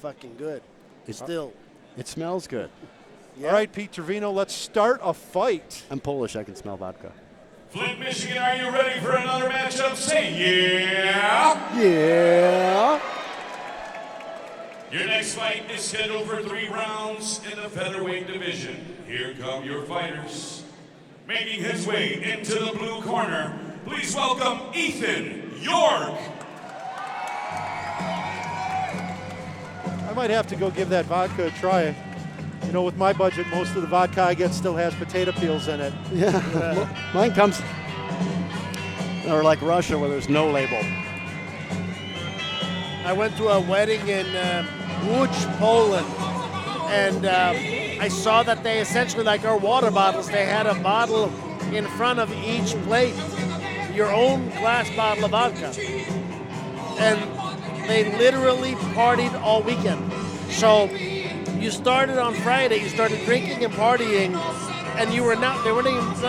fucking good. Still. It smells good. Yeah. All right, Pete Trevino, let's start a fight. I'm Polish. I can smell vodka. Flint, Michigan, are you ready for another matchup? Say yeah. Yeah. Your next fight is scheduled for 3 rounds in the featherweight division. Here come your fighters. Making his way into the blue corner, please welcome Ethan York. I might have to go give that vodka a try. You know, with my budget, most of the vodka I get still has potato peels in it. Yeah. Mine comes, or like Russia where there's no label. I went to a wedding in Łódź, Poland, and I saw that they essentially, like our water bottles, they had a bottle in front of each plate, your own glass bottle of vodka. And they literally partied all weekend. So you started on Friday, you started drinking and partying, and they weren't not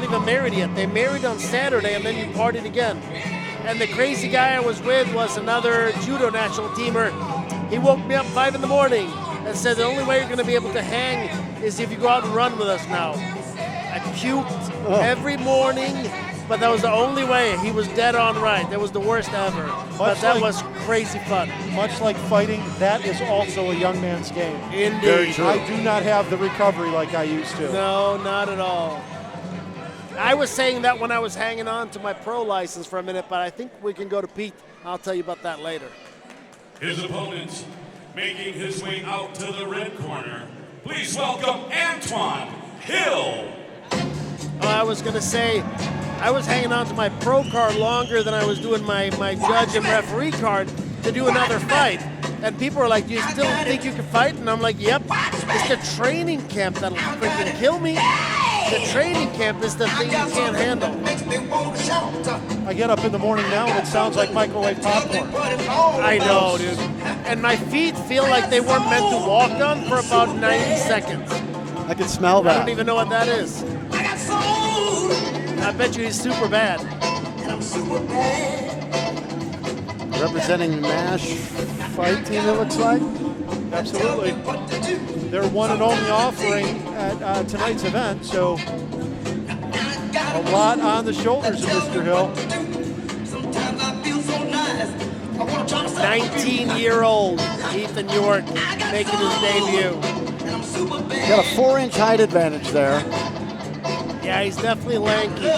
even married yet. They married on Saturday, and then you partied again. And the crazy guy I was with was another judo national teamer. He woke me up 5 in the morning and said the only way you're going to be able to hang is if you go out and run with us now. I puked every morning, but that was the only way. He was dead on right. That was the worst ever. But that was crazy fun. Much like fighting, that is also a young man's game. Indeed. Very true. I do not have the recovery like I used to. No, not at all. I was saying that when I was hanging on to my pro license for a minute, but I think we can go to Pete. I'll tell you about that later. His opponent, making his way out to the red corner, please welcome Antoine Hill. I was going to say, I was hanging on to my pro card longer than I was doing my judge and referee card to do another fight. And people are like, do you still think you can fight? And I'm like, yep. It's the training camp that'll freaking kill me. The training camp is the thing you can't handle. I get up in the morning now and it sounds like microwave popcorn. I know, dude. And my feet feel like they weren't meant to walk on for about 90 seconds. I can smell I that. don't even know what that is. I bet you he's super bad. Representing the MASH fight team, it looks like. Absolutely. Their one and only offering at tonight's event, so a lot on the shoulders of Mr. Hill. 19-year-old Ethan York making his debut. Got a 4-inch height advantage there. Yeah, he's definitely lanky.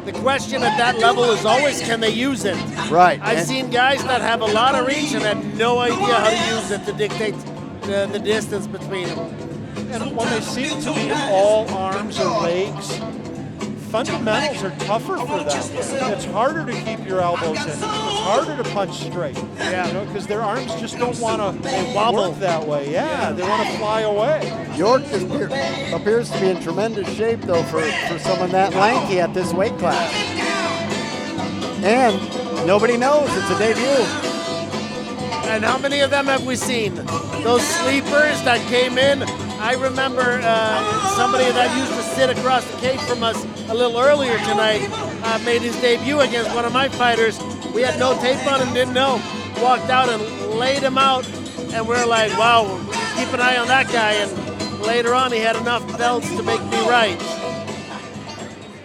The question at that level is always, can they use it? Right. I've seen guys that have a lot of reach and have no idea how to use it to dictate the distance between them. And when they seem to be all arms or legs, fundamentals are tougher for them. It's harder to keep your elbows in. It's harder to punch straight. Yeah. You know, because their arms just don't want to wobble work that way. Yeah, they want to fly away. York appears to be in tremendous shape, though, for someone that lanky at this weight class. And nobody knows. It's a debut. And how many of them have we seen? Those sleepers that came in. I remember somebody that used to sit across the cage from us a little earlier tonight made his debut against one of my fighters. We had no tape on him, didn't know. Walked out and laid him out, and we're like, wow, keep an eye on that guy. And later on, he had enough belts to make me right.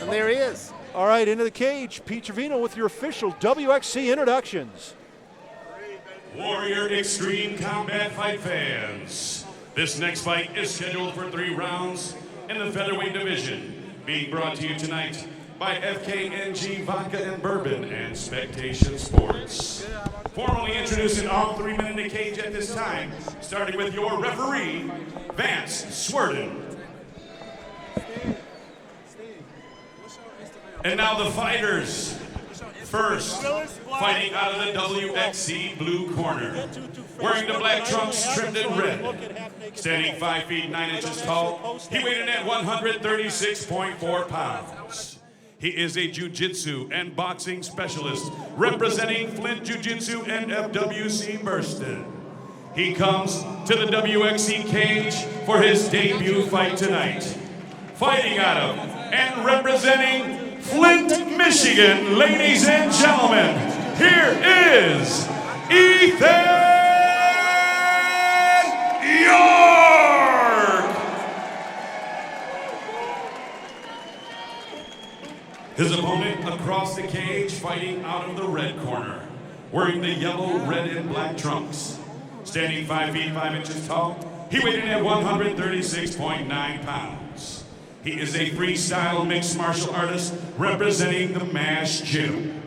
And there he is. All right, into the cage. Pete Trevino with your official WXC introductions. Warrior Xtreme Combat Fight fans. This next fight is scheduled for 3 rounds in the featherweight division, being brought to you tonight by FKNG Vodka and Bourbon and Spectation Sports. Formally introducing all 3 men in the cage at this time, starting with your referee, Vance Swerden. And now the fighters. First, fighting out of the WXC blue corner, wearing the black trunks trimmed in red, standing 5 feet 9 inches tall, he weighed in at 136.4 pounds. He is a jiu-jitsu and boxing specialist representing Flint Jiu-Jitsu and FWC Burston. He comes to the WXC cage for his debut fight tonight. Fighting out of and representing Flint, Michigan, ladies and gentlemen, here is Ethan His opponent across the cage, fighting out of the red corner, wearing the yellow, red, and black trunks. Standing 5 feet 5 inches tall, he weighed in at 136.9 pounds. He is a freestyle mixed martial artist representing the MASH Gym.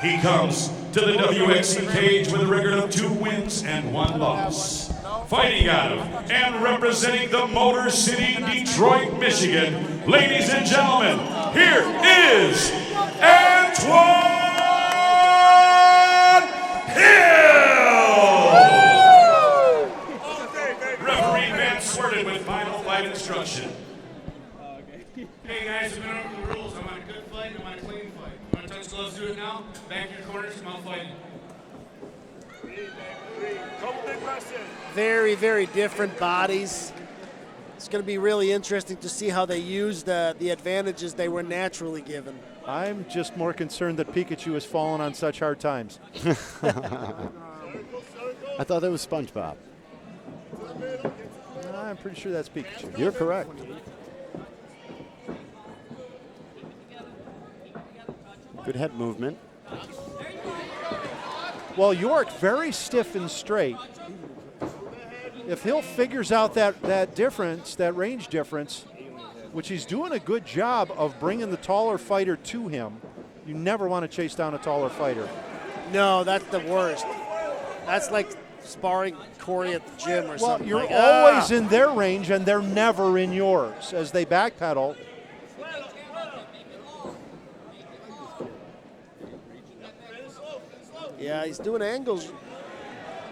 He comes to the WXC cage with a record of 2 wins and 1 loss. Fighting out of and representing the Motor City, Detroit, Michigan, ladies and gentlemen, here is Antoine Hill! Referee Van Swerden with final fight instruction. Hey guys, I've been over the rules. I want a good fight, I want a clean fight. You want to touch gloves, do it now. Back your corners, come out fighting. Very, very different bodies. It's going to be really interesting to see how they use the advantages they were naturally given. I'm just more concerned that Pikachu has fallen on such hard times. I thought it was SpongeBob. I'm pretty sure that's Pikachu. You're correct. Good head movement. Well, York very stiff and straight. If Hill figures out that difference, that range difference, which he's doing a good job of bringing the taller fighter to him, you never want to chase down a taller fighter. No, that's the worst. That's like sparring Corey at the gym or something. Well, you're like, always in their range and they're never in yours as they backpedal. Yeah, he's doing angles.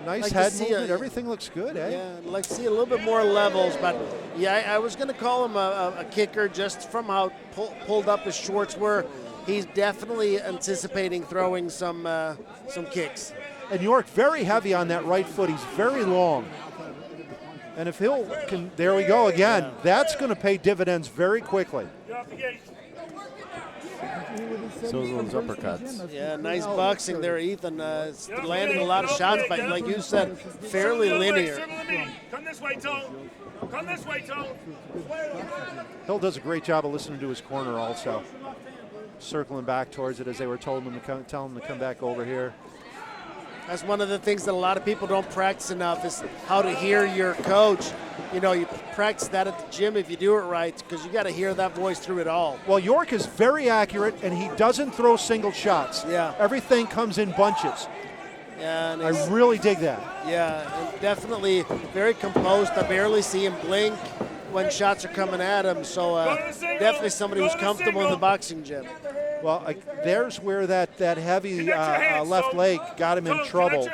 Nice Like to head see movement. a- Everything looks good, eh? Yeah, I'd like to see a little bit more levels, but yeah, I was going to call him a kicker just from how pulled up his shorts were. He's definitely anticipating throwing some kicks. And York very heavy on that right foot. He's very long. And if Hill can, there we go again. That's going to pay dividends very quickly. So those uppercuts. Yeah, nice boxing there, Ethan. Landing a lot of shots, but like you said, fairly linear. Come this way, Toe. Come this way, Toe. Hill does a great job of listening to his corner also. Circling back towards it as they were telling him to come back over here. That's one of the things that a lot of people don't practice enough is how to hear your coach. You know, you practice that at the gym if you do it right, because you got to hear that voice through it all. Well, York is very accurate, and he doesn't throw single shots. Yeah. Everything comes in bunches. Yeah, and I really dig that. yeah, and definitely very composed. I barely see him blink when shots are coming at him. So definitely somebody who's comfortable in the boxing gym. Well, there's where that heavy left leg got him in trouble.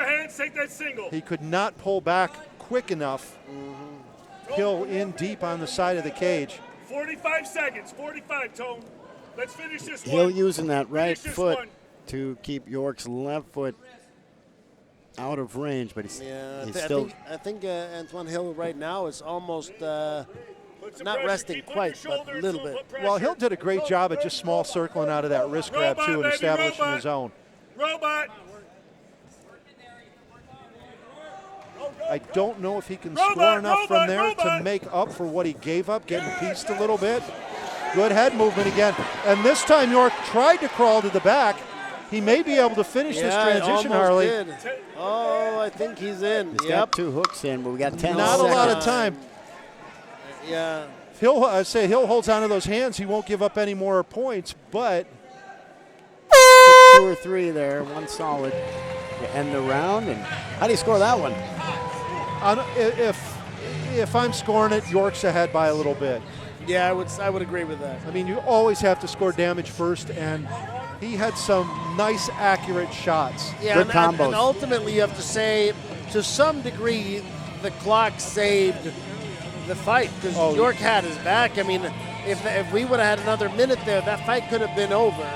He could not pull back quick enough. Hill in deep on the side of the cage. 45 seconds. 45, Tone. Let's finish this one. Hill using that right Finish this foot one. to keep York's left foot out of range, but he's I still. think Antoine Hill right now is almost Put some not pressure. resting Keep putting quite, your but shoulder a in little some bit. foot Well, pressure. Hill did a great job at just small circling out of that wrist grab Robot, too and baby, establishing robot. his own. Robot. I don't know if he can Robot, score enough from robot, there to robot. make up for what he gave up, getting pieced a little bit. Good head movement again. And this time York tried to crawl to the back. He may be able to finish this transition, almost Harley. did. Oh, I think he's in. He's Yep. got 2 hooks in, but we got 10 Not a seconds. lot of time. Yeah. I say Hill holds onto those hands. He won't give up any more points, but 2 or 3 there, one solid to end the round. And how do you score that one? if I'm scoring it, York's ahead by a little bit. Yeah, I would agree with that. I mean, you always have to score damage first, and he had some nice, accurate shots. Yeah, Good and combos. ultimately you have to say, to some degree, the clock saved the fight because Oh, York had his back. I mean, if we would have had another minute there, that fight could have been over.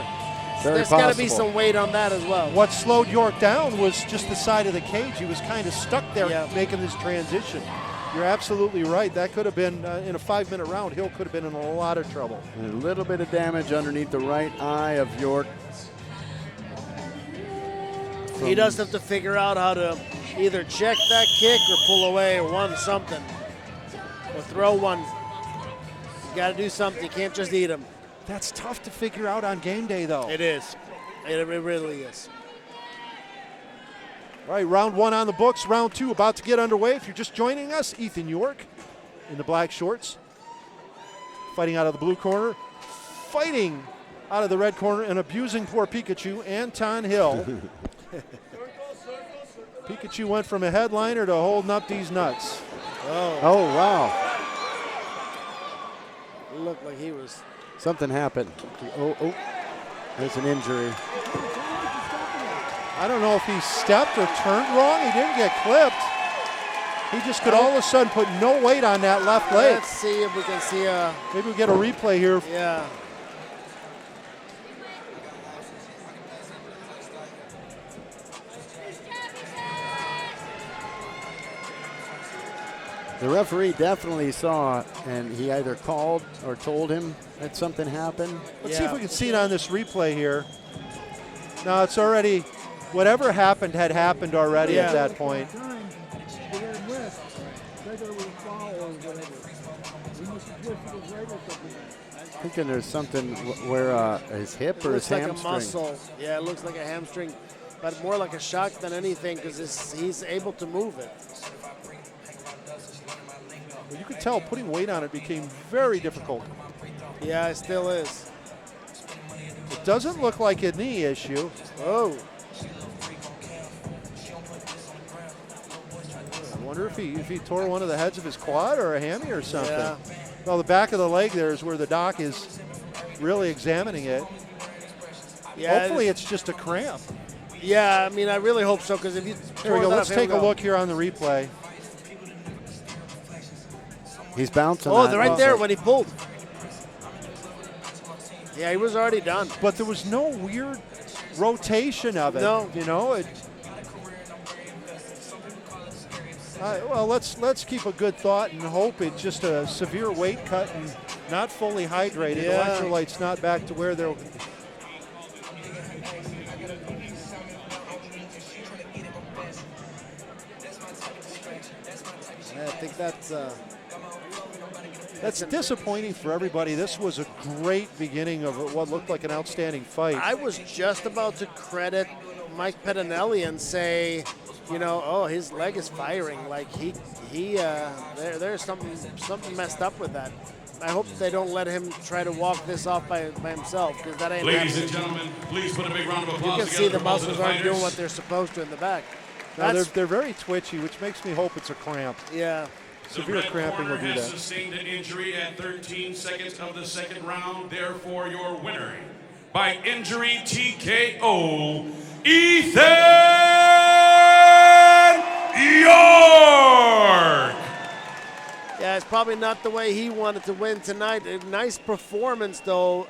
Very There's got to be possible. some weight on that as well. What slowed York down was just the side of the cage. He was kind of stuck there Yeah. making this transition. You're absolutely right. That could have been, in a 5-minute round, Hill could have been in a lot of trouble. And a little bit of damage underneath the right eye of York. He does have to figure out how to either check that kick or pull away or one something. Or throw one. You got to do something. You can't just eat him. That's tough to figure out on game day, though. It is. It really is. All right, round 1 on the books. Round 2 about to get underway. If you're just joining us, Ethan York in the black shorts, fighting out of the blue corner, fighting out of the red corner and abusing poor Pikachu, Anton Hill. Pikachu went from a headliner to holding up these nuts. Oh, wow. It looked like he was. Something happened. Oh, there's an injury. I don't know if he stepped or turned wrong. He didn't get clipped. He just could all of a sudden put no weight on that left leg. Let's see if we can see a. Maybe we'll get a replay here. Yeah. The referee definitely saw, and he either called or told him that something happened. Let's see if we can see it on this replay here. No, it's already, whatever happened had happened already at that point. Thinking there's something where his hip or his hamstring. Looks like a muscle. Yeah, it looks like a hamstring, but more like a shock than anything because he's able to move it. But you could tell putting weight on it became very difficult. Yeah, it still is. It doesn't look like a knee issue. Oh. I wonder if he tore one of the heads of his quad or a hammy or something. Yeah. Well, the back of the leg there is where the doc is really examining it. Yeah. Hopefully it's just a cramp. Yeah, I mean, I really hope so because if you. Here we go. Let's take a look here on the replay. He's bouncing. Oh, they're right there when he pulled. Yeah, he was already done. But there was no weird rotation of it. No. You know, it. Well, let's keep a good thought and hope it's just a severe weight cut and not fully hydrated. Yeah. Electrolytes not back to where they're. I think That's disappointing for everybody. This was a great beginning of what looked like an outstanding fight. I was just about to credit Mike Pettinelli and say, you know, oh, his leg is firing. Like there's something messed up with that. I hope they don't let him try to walk this off by himself because that ain't Ladies and happening. gentlemen, please put a big round of You applause can together see the for both of muscles the aren't doing fighters. what they're supposed to in the back. Now That's, they're very twitchy, which makes me hope it's a cramp. yeah. Severe The red cramping will corner do has that. sustained an injury at 13 seconds of the second round. Therefore, your winner by injury TKO, Ethan York. Yeah, it's probably not the way he wanted to win tonight. A nice performance, though.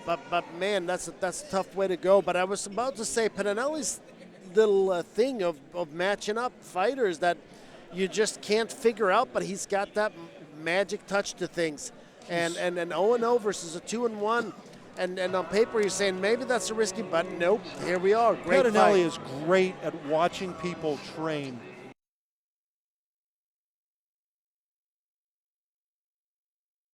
But man, that's a tough way to go. But I was about to say Pettinelli's little thing of matching up fighters that you just can't figure out, but he's got that magic touch to things. And an 0-0 versus a 2-1. And on paper, you're saying maybe that's a risky, but nope, here we are. Great Pettinelli fight. is great at watching people train.